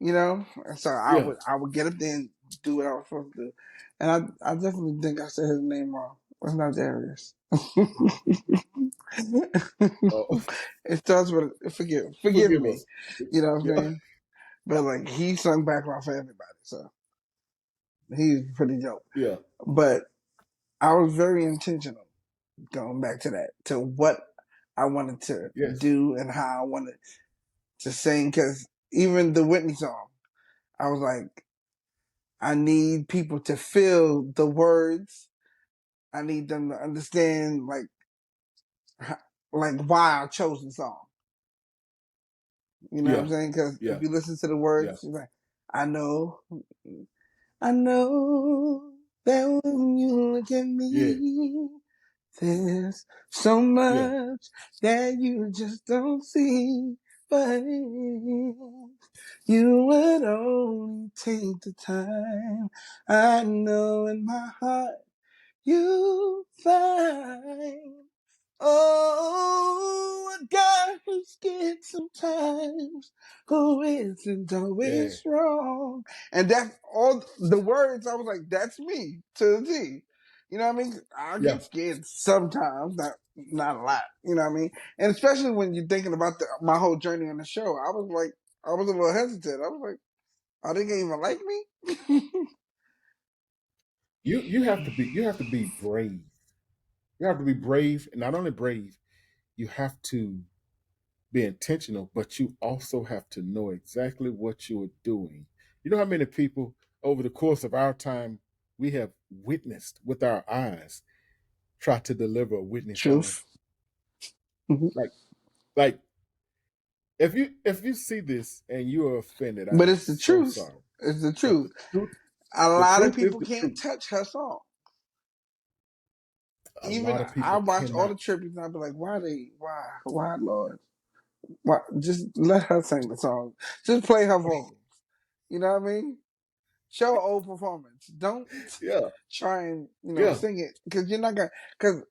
And so Yeah. I would get up there and do what I was supposed to do, and I definitely think I said his name wrong. It's not Darius. Oh, It starts with forgive forgive me. us. You know what I'm Yeah. saying? But like he sung background for everybody, so he's pretty dope. Yeah. But I was very intentional going back to that, to what I wanted to Yes. do and how I wanted to sing. Because even the Whitney song, I was like, I need people to feel the words. I need them to understand like why I chose the song. You know what I'm Yeah. saying? Because if Yeah. you listen to the Yeah. words, you're like, I know, I know that when you look at Yeah. me, there's so Yeah. much that you just don't see. But if you would only take the time, I know in my heart you find. Oh, a guy who's scared sometimes, who isn't Yeah. always wrong. And that's all the words. I was like, that's me to the T. You know what I mean? I Yeah. get scared sometimes, not a lot. You know what I mean? And especially when you're thinking about my whole journey on the show, I was a little hesitant. I was like, are they gonna even like me? You have to be brave. You have to be brave, and not only brave, you have to be intentional, but you also have to know exactly what you are doing. You know how many people over the course of our time we have witnessed with our eyes try to deliver a Whitney song? Truth. Mhm. Like, like if you see this and you are offended, But I'm it's the so truth. sorry. It's the But truth. A the lot of truth is people the can't truth. touch her song. A Even lot of I people watch all cannot. the tributes and I be like, why, Lord? Why? Just let her sing the song. Just play her vocals. You know what I mean? Show old performance. Don't Yeah, try and yeah, sing it because you're not gonna. Because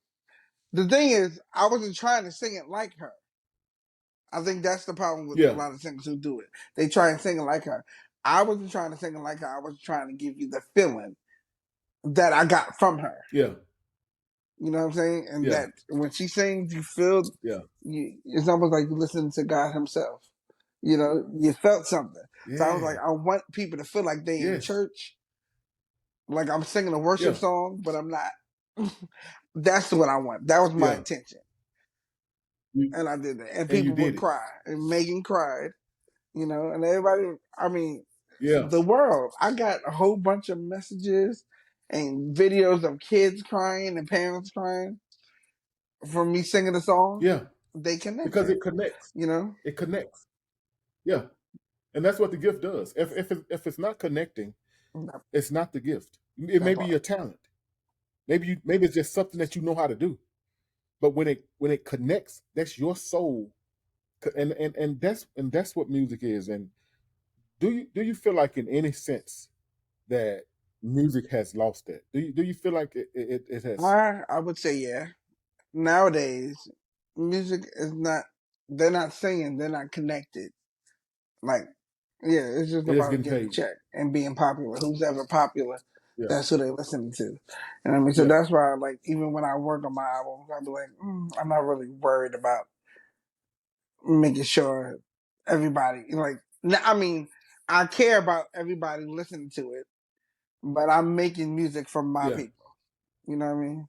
the thing is, I wasn't trying to sing it like her. I think that's the problem with a yeah, lot of singers who do it. They try and sing it like her. I wasn't trying to sing it like her. I was trying to give you the feeling that I got from her. yeah, You know what I'm saying? And yeah, that when she sings, you feel yeah, it's almost like you listen to God Himself. You felt something. So I was like, yeah, I want people to feel like they in yes, church, like I'm singing a worship yeah, song, but I'm not. That's what I want. That was my yeah. intention, You, and I did that. And and you people did would it. cry, and Megan cried, and everybody. I mean, Yeah, the world. I got a whole bunch of messages and videos of kids crying and parents crying from me singing the song. yeah, They because connected, it connects. you know. It connects. Yeah, and that's what the gift does. If it's not connecting, That, it's not the gift. It may that be part. your talent. Maybe it's just something that you know how to do. But when it connects, that's your soul, and that's what music is. And do you feel like in any sense that music has lost that? Do you feel like it has? I would say yeah. Nowadays, music is not. They're not singing. They're not connected. Like, yeah, it's just It is about getting getting a paid. check and being popular. Who's ever popular, Yeah, that's who they listening to. And I mean, so yeah, that's why, like, even when I work on my albums, I'll be like, I'm not really worried about making sure everybody, I mean, I care about everybody listening to it, but I'm making music for my yeah, people. You know what I mean?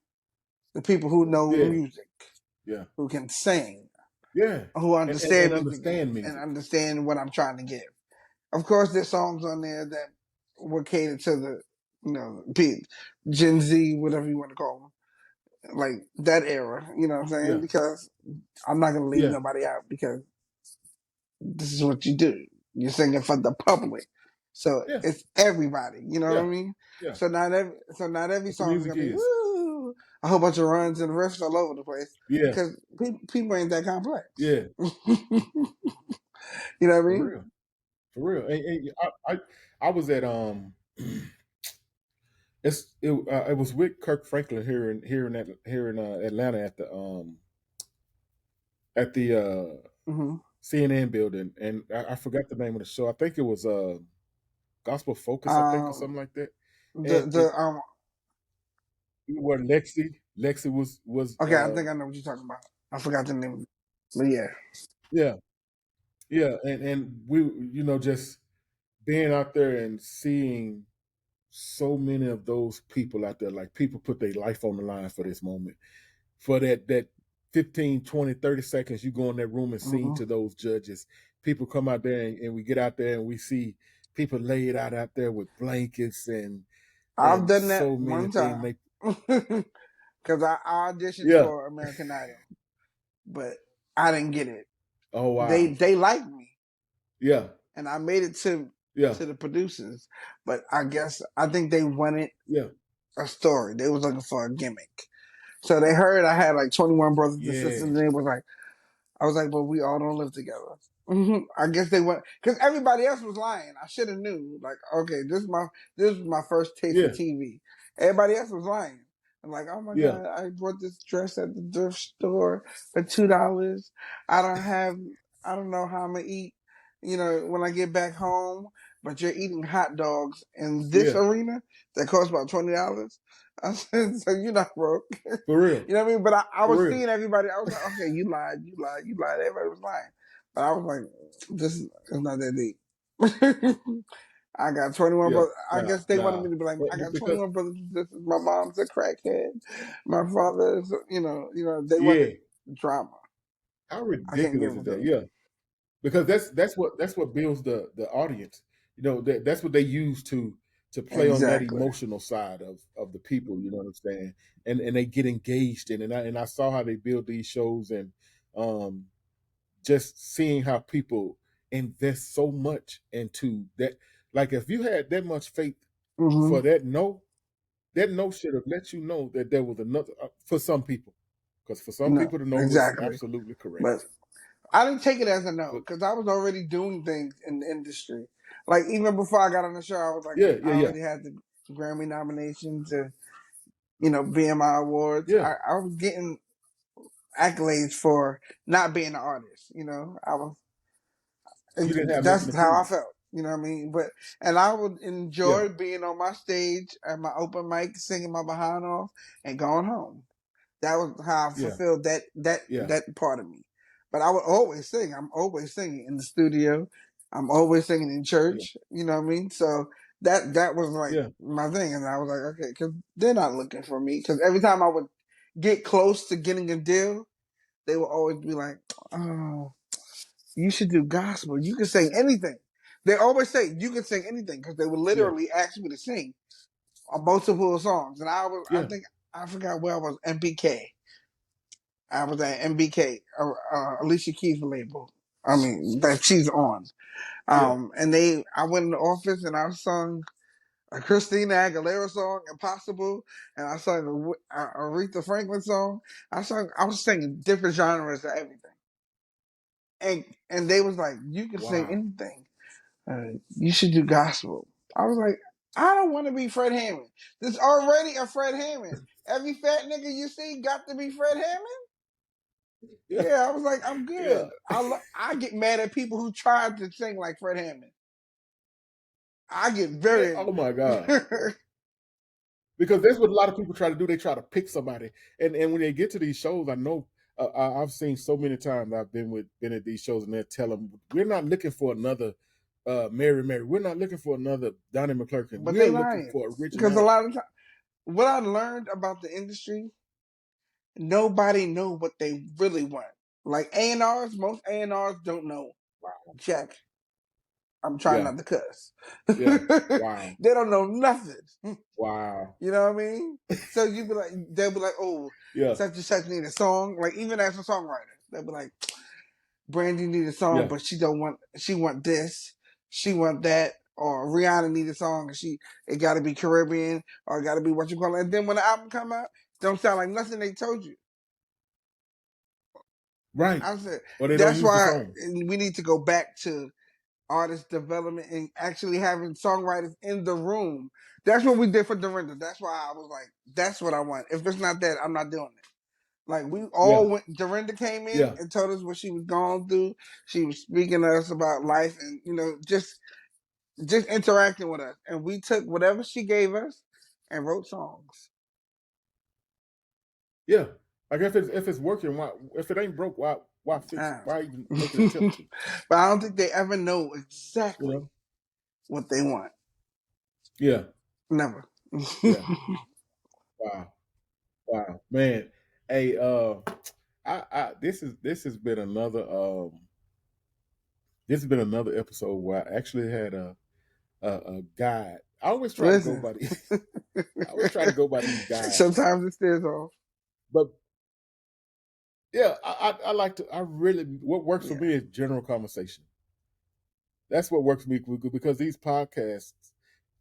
The people who know yeah, music, yeah, who can sing, yeah, who and understand music understand and music. understand what I'm trying to give. Of course, there's songs on there that were catered to the, Gen Z, whatever you want to call them, like that era. You know what I'm saying? Yeah, Because I'm not gonna leave yeah, nobody out because this is what you do. You're singing for the public, so yeah, it's everybody. You know what I yeah, mean? yeah. So not every That's what song is music gonna be is. woo, a whole bunch of runs and riffs all over the place Yeah, because people ain't that complex. yeah, You know what I for mean? real, for real. And I was at it was with Kirk Franklin here in Atlanta at the Hmm. CNN building, and I forgot the name of the show. I think it was Gospel Focus, I think, or Um, something like that. the And the where Lexi was okay, I think I know what you're talking about. I forgot the name, but yeah. yeah, yeah, and we just being out there and seeing so many of those people out there, like people put their life on the line for this moment, for that 15, 20, 30 seconds you go in that room and sing Hmm. to those judges. People come out there and we get out there and we see people laid out there with blankets I've and done that so many one things. time They because I auditioned yeah, for American Idol, but I didn't get it. oh They wow, they liked me, yeah, and I made it to yeah, the producers, but I think they wanted yeah, a story. They was looking for a gimmick. So they heard I had like 21 brothers and sisters, and yeah, they was like, I was like, but we all don't live together. I guess they went because everybody else was lying. I should have knew. Like, okay, this was my first taste of yeah, TV. Everybody else was lying. I'm like, oh my yeah, god, I bought this dress at the thrift store for $2. I don't have, I don't know how I'm gonna eat. When I get back home. But you're eating hot dogs in this yeah, arena that costs about $20. I said, so you're not broke. for real, You know what I mean? But I for was real, seeing everybody. I was like, okay, you lied, you lied, you lied. Everybody was lying. But I was like, this is not that deep. I got 21 yeah, brothers. I nah, guess they wanted nah, me to be like, I but got because 21 brothers and sisters. My mom's a crackhead. My father's, they wanted yeah, drama. how I can't ridiculous give is it to that? them. Yeah, because that's what builds the audience. That's what they use to play on that Exactly. emotional side of the people. You know what I'm saying? And they get engaged in it. And I saw how they build these shows, and um just seeing how people invest so much into that. Like if you had that much faith Mm-hmm. for that no should have let you know that there was another for some people. Because for some No, people, the no was exactly. absolutely correct. But I didn't take it as a no But because I was already doing things in the industry. Like even before I got on the show, I was like, yeah, I yeah, yeah, already had the Grammy nominations and BMI Awards. yeah. I was getting accolades for not being an artist. I was. You didn't have nothing That's to how I prove. felt. You know what I mean? And I would Yeah, enjoy being on my stage at my open mic, singing my behind off, and going home. That was how I yeah, fulfilled yeah, that part of me. But I would always sing. I'm always singing in the studio. I'm always singing in yeah, church. You know what I mean? So that was like yeah. my thing, and I was like, okay, because they're not looking for me. Because every time I would get close to getting a deal, they would always be like, oh, you should do gospel. You can sing anything. They always say you can sing anything because they would Yeah, literally ask me to sing on multiple songs, and I yeah, think I forgot where I was. MBK. I was at MBK, Alicia Keys' label. I mean that she's on. yeah. And I went in the office and I sung a Christina Aguilera song, Impossible, and I sung a Aretha Franklin song. I was singing different genres of everything, and they was like, "You can sing Wow. anything. You should do gospel." I was like, "I don't want to be Fred Hammond. There's already a Fred Hammond. Every fat nigga you see got to be Fred Hammond." Yeah, Yeah, I was like, "I'm yeah. good." I get mad at people who tried to sing like Fred Hammond. I get Yeah. very Oh my angry. God. Because that's what a lot of people try to do. They try to pick somebody, and when they get to these shows, I know I've seen so many times I've been at these shows, and they tell them we're not looking for another Mary Mary. We're not looking for another Donnie McClurkin. But We're they looking lying for because a originality. lot of time, what I learned about the industry, nobody know what they really want. Like A&Rs, most A&Rs don't know. Wow. Jack, I'm trying Yeah. not to cuss. Yeah. Wow. They don't know nothing. Wow. You know what I mean? So they'll be like, oh, Yeah. such and such need a song. Like even as a songwriter, they'll be like, Brandy need a song, Yeah. but she want this, she want that, or Rihanna need a song and it got to be Caribbean or it got to be what you call it. And then when the album come out, don't sound like nothing they told you. Right. I said Or they don't that's use the why song. we need to go back to artist development and actually having songwriters in the room. That's what we did for Dorinda. That's why I was like, that's what I want. If it's not that, I'm not doing it. Like we Yeah. all went. Dorinda came in Yeah. and told us what she was going through. She was speaking to us about life and just interacting with us. And we took whatever she gave us and wrote songs. Yeah. Like if it's working, why if it ain't broke, why fix it? Ah. Why even make an attempt to? But I don't think they ever know You exactly know? what they want. Yeah. Never. Yeah. Wow. Wow. Man. Hey, I this has been another this has been another episode where I actually had a guide. I always try to go Listen. by the I always try to go by these guides. Sometimes it stares off. But yeah, I like to I really what works for Yeah. me is general conversation. That's what works for me because these podcasts,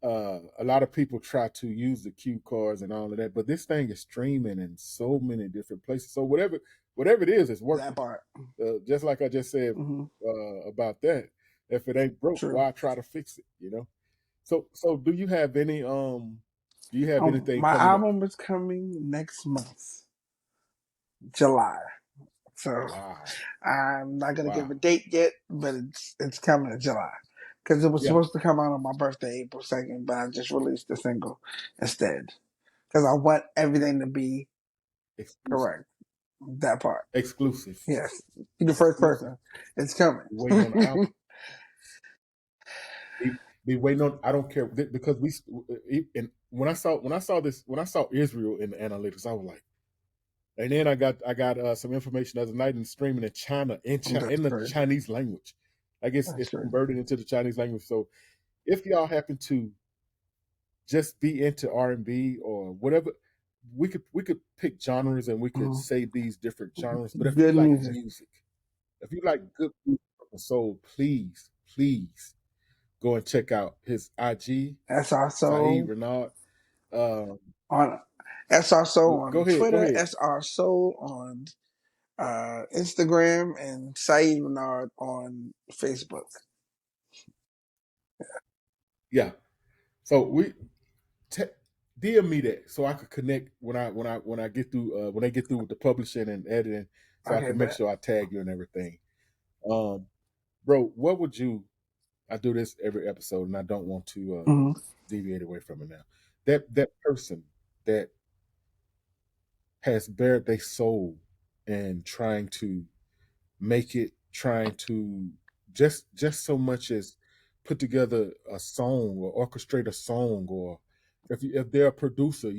a lot of people try to use the cue cards and all of that, but this thing is streaming in so many different places. So whatever it is, it's That working. part. Just like I just said Hmm. about that. If it ain't broke, True. why try to fix it? So do you have any do you have anything My coming up? album is coming next month, July. So Wow, I'm not gonna give wow, a date yet, but it's coming in July because it was yeah, supposed to come out on my birthday, April 2nd, but I just released the single instead because I want everything to be exclusive, correct. That part, exclusive, yes. You're the first exclusive. person. It's coming. Be waiting on the album. Be waiting on. I don't care because and when I saw Israel in the analytics, I was like, and then I got some information the other night and streaming in China That's in the great. Chinese language. I guess That's it's great. converted into the Chinese language. So if y'all happen to just be into R&B or whatever, we could pick genres and we could Mhm. say these different genres. But if you Good like music. music, If you like good music from the soul, please go and check out his IG, That's our Saeed soul Renaud. Um, on SR Soul go on ahead, go Twitter, ahead. SR Soul on Instagram, and Saeed Renaud on Facebook. Yeah. So te- DM me that so I could connect when I get through when I get through with the publishing and editing, so I Okay, can make bet. sure I tag you and everything. Um, bro, what would you? I do this every episode, and I don't want to Mm-hmm. deviate away from it now. That person that has bared their soul and trying to make it, trying to just so much as put together a song or orchestrate a song, or if they're a producer,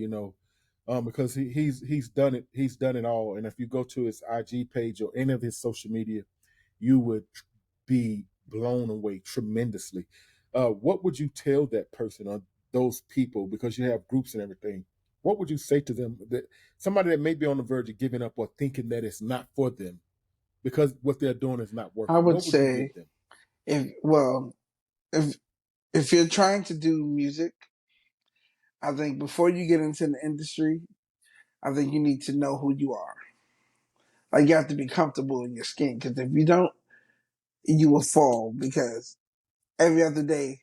because he's done it, he's done it all. And if you go to his IG page or any of his social media, you would be blown away tremendously. What would you tell that person or those people, because you have groups and everything? What would you say to them, that somebody that may be on the verge of giving up or thinking that it's not for them because what they're doing is not I working? would What would you give say them? if if you're trying to do music, I think before you get into the industry, I think you need to know who you are. Like you have to be comfortable in your skin because if you don't, you will fall because every other day,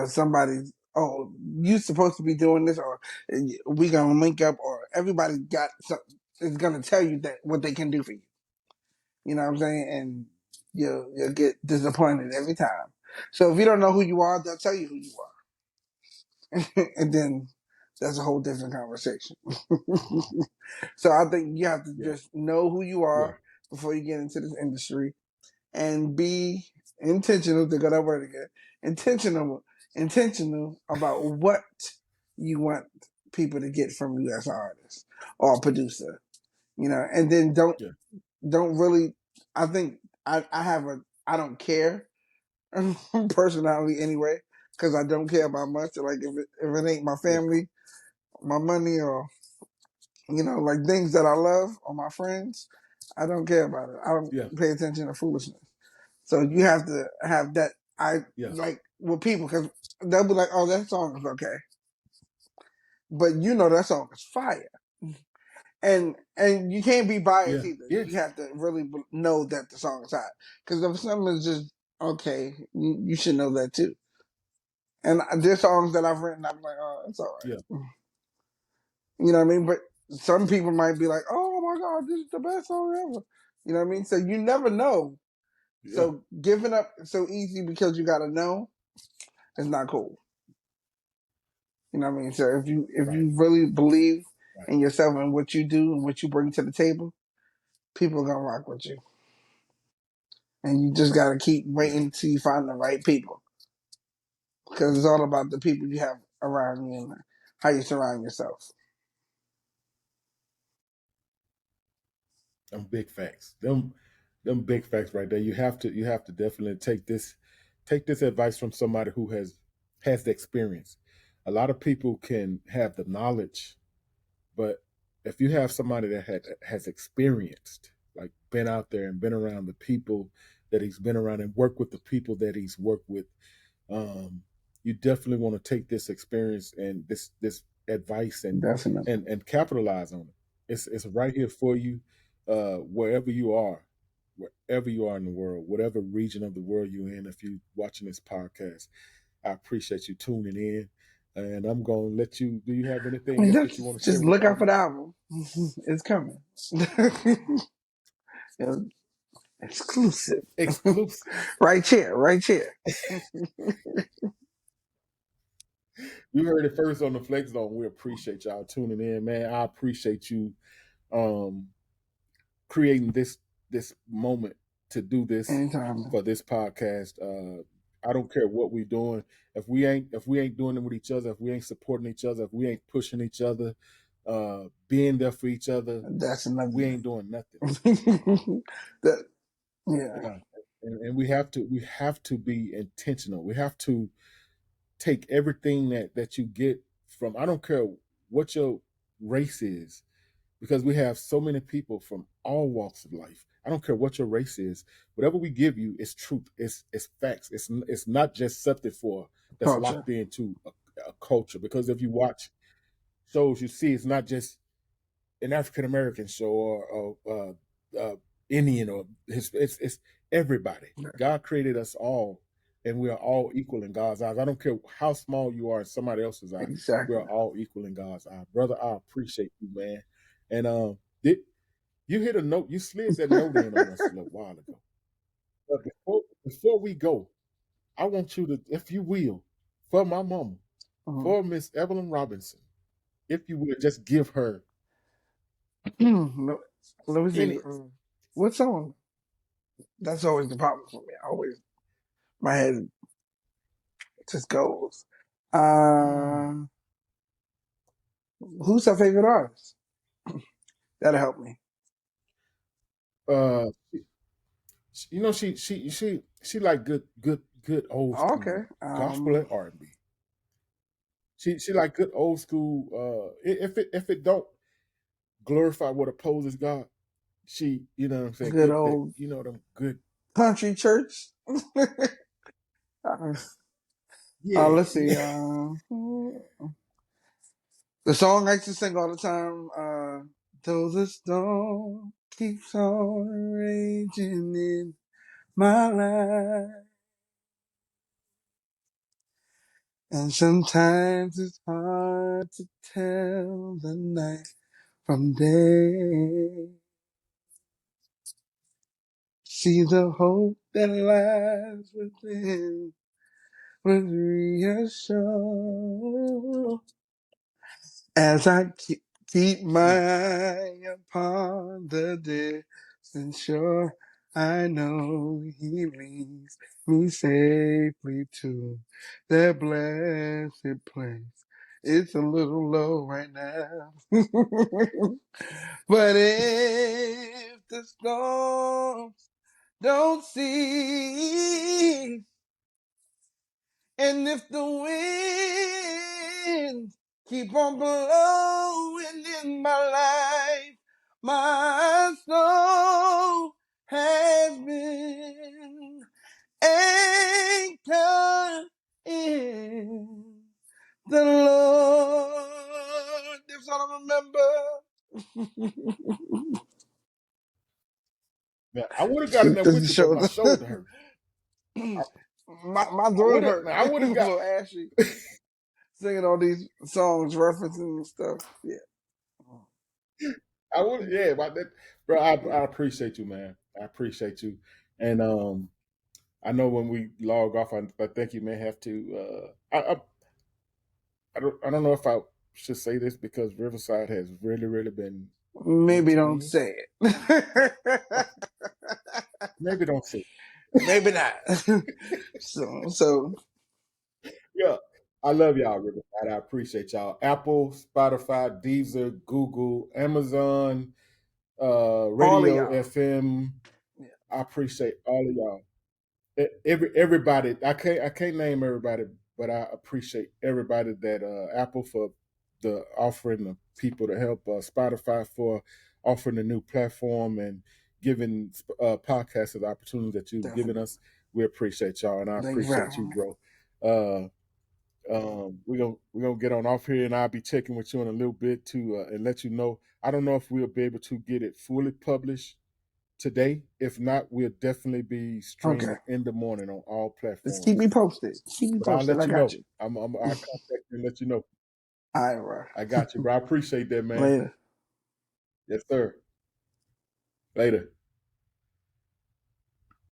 somebody's oh, you supposed to be doing this or we gonna link up or everybody got something is gonna tell you that what they can do for you. You know what I'm saying? And you'll get disappointed every time. So if you don't know who you are, they'll tell you who you are. And then that's a whole different conversation. So I think you have to Yeah, just know who you yeah, are before you get into this industry and be intentional to go that word again. Intentional about what you want people to get from you as an artist or a producer. And then yeah, don't really I think I have a I don't care personality anyway, because I don't care about much. Like if it ain't my yeah, family, my money or like things that I love or my friends, I don't care about it. I don't yeah, pay attention to foolishness. So you have to have that. I yeah, like with people because they'll be like, "Oh, that song is okay," but that song is fire, and you can't be biased yeah, either. You yes, have to really know that the song is hot. Because if something is just okay, you should know that too. And there's songs that I've written, I'm like, "Oh, it's all yeah, right." You know what I mean? But some people might be like, "Oh my god, this is the best song ever." You know what I mean? So you never know. yeah, So giving up so easy because you got to know is not cool. You know what I mean? So if right, you really believe right, in yourself and what you do and what you bring to the table, people are gonna rock with you. And you just gotta keep yeah. waiting till you find the right people. Because it's all about the people you have around you and how you surround yourself. Them big facts. Them big facts right there. You have to definitely take this advice from somebody who has the experience. A lot of people can have the knowledge, but if you have somebody that has experienced, like been out there and been around the people that he's been around and worked with the people that he's worked with, um, you definitely want to take this experience and this advice and Definitely. capitalize on it. It's right here for you, wherever you are, wherever you are in the world, whatever region of the world you're in. If you're watching this podcast, I appreciate you tuning in, and I'm gonna let you. Do you have I anything mean, else that you want to share just with the look out for the audience? album. It's coming. Exclusive. Exclusive. Right here, right here. You heard it first on the Flex Zone. We appreciate y'all tuning in, man. I appreciate you um creating this moment to do this Anytime. for this podcast. I don't care what we're doing. If we ain't doing it with each other, if we ain't supporting each other, if we ain't pushing each other, being there for each other, That's another we thing. ain't doing nothing. that, yeah. Yeah. And we have to be intentional. We have to take everything that you get from, I don't care what your race is. because we have so many people from all walks of life. I don't care what your race is. Whatever we give you is truth. It's facts. It's not just something for that's Culture. locked into a culture. Because if you watch shows, you see it's not just an African American show or Indian or it's everybody. God created us all, and we are all equal in God's eyes. I don't care how small you are in somebody else's eye. We Exactly. are all equal in God's eye, brother. I appreciate you, man. And did you hit a note? You slid that note in on us a little while ago. But before we go, I want you to, if you will, for my mama, for Miss Evelyn Robinson, if you would just give her No, let me see. any. What song? That's always the problem for me. My head just goes. Who's her favorite artist? That'll help me. Uh, you know, she like good old school Okay. gospel and R&B. She like good old school. If it don't glorify what opposes God, she, you know what I'm saying, Good good that, old you know, them good. country church. Yeah, Let's see. yeah. The song I used to sing all the time. Though the storm keeps on raging in my life, and sometimes it's hard to tell the night from day. See the hope that lies within with reassured as I keep my eye upon the distant shore. I know He leads me safely to that blessed place. It's a little low right now. But if the storms don't cease, and if the winds keep on blowing in my life, my soul has been anchored in the Lord. That's all I remember. Man, I would have got in there This with is you, but show. my shoulder hurt. my I throat would have, hurt. man. I would A have got. little ashy. Singing all these songs, referencing and stuff. Yeah. I would, yeah, but that, bro. I appreciate you, man. I appreciate you, and I know when we log off, I think you may have to. I don't know if I should say this because Riverside has really been good Maybe to don't me. say it. Maybe don't say. Maybe not. so Yeah, I love y'all, Riverside. I appreciate y'all. Apple, Spotify, Deezer, Google, Amazon, all of Radio y'all. FM. Yeah, I appreciate all of y'all. Everybody. I can't name everybody, but I appreciate everybody that Apple for the offering the people to help, Spotify for offering a new platform and giving podcasters the opportunity that you've given definitely. us. We appreciate y'all, and I Thank you for appreciate having you, me. bro. We're gonna get on off here, and I'll be checking with you in a little bit to and let you know. I don't know if we'll be able to get it fully published today. If not, we'll definitely be Okay. streaming in the morning on all Just keep me platforms. posted. Keep me But I'll posted. let I you got know. you. I'll contact you and let you know. All right, bro. I got you, bro. I appreciate that, man. Later. Yes, sir. Later.